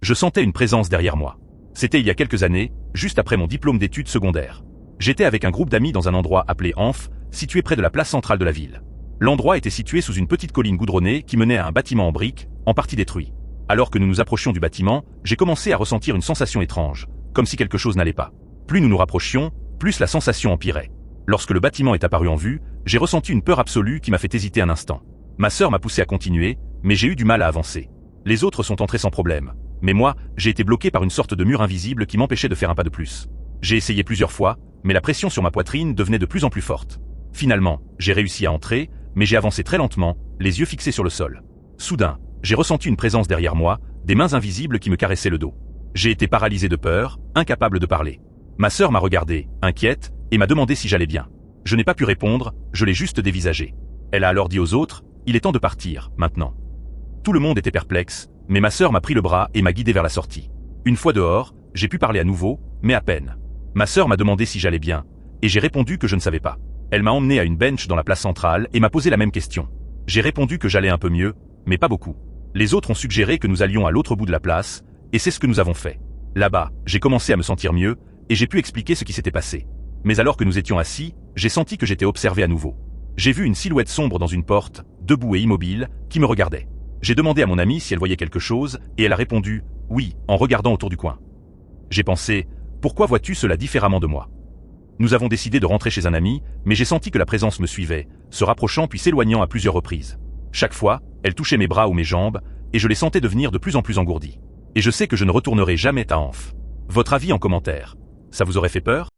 Je sentais une présence derrière moi. C'était il y a quelques années, juste après mon diplôme d'études secondaires. J'étais avec un groupe d'amis dans un endroit appelé Amph, situé près de la place centrale de la ville. L'endroit était situé sous une petite colline goudronnée qui menait à un bâtiment en briques, en partie détruit. Alors que nous nous approchions du bâtiment, j'ai commencé à ressentir une sensation étrange, comme si quelque chose n'allait pas. Plus nous nous rapprochions, plus la sensation empirait. Lorsque le bâtiment est apparu en vue, j'ai ressenti une peur absolue qui m'a fait hésiter un instant. Ma sœur m'a poussé à continuer, mais j'ai eu du mal à avancer. Les autres sont entrés sans problème. Mais moi, j'ai été bloqué par une sorte de mur invisible qui m'empêchait de faire un pas de plus. J'ai essayé plusieurs fois, mais la pression sur ma poitrine devenait de plus en plus forte. Finalement, j'ai réussi à entrer, mais j'ai avancé très lentement, les yeux fixés sur le sol. Soudain, j'ai ressenti une présence derrière moi, des mains invisibles qui me caressaient le dos. J'ai été paralysé de peur, incapable de parler. Ma sœur m'a regardé, inquiète, et m'a demandé si j'allais bien. Je n'ai pas pu répondre, je l'ai juste dévisagé. Elle a alors dit aux autres, « Il est temps de partir, maintenant. » Tout le monde était perplexe, mais ma sœur m'a pris le bras et m'a guidé vers la sortie. Une fois dehors, j'ai pu parler à nouveau, mais à peine. Ma sœur m'a demandé si j'allais bien, et j'ai répondu que je ne savais pas. Elle m'a emmené à une bench dans la place centrale et m'a posé la même question. J'ai répondu que j'allais un peu mieux, mais pas beaucoup. Les autres ont suggéré que nous allions à l'autre bout de la place, et c'est ce que nous avons fait. Là-bas, j'ai commencé à me sentir mieux, et j'ai pu expliquer ce qui s'était passé. Mais alors que nous étions assis, j'ai senti que j'étais observé à nouveau. J'ai vu une silhouette sombre dans une porte, debout et immobile, qui me regardait. J'ai demandé à mon amie si elle voyait quelque chose, et elle a répondu « Oui » en regardant autour du coin. J'ai pensé « Pourquoi vois-tu cela différemment de moi ?» Nous avons décidé de rentrer chez un ami, mais j'ai senti que la présence me suivait, se rapprochant puis s'éloignant à plusieurs reprises. Chaque fois, elle touchait mes bras ou mes jambes, et je les sentais devenir de plus en plus engourdis. Et je sais que je ne retournerai jamais à Amph. Votre avis en commentaire. Ça vous aurait fait peur ?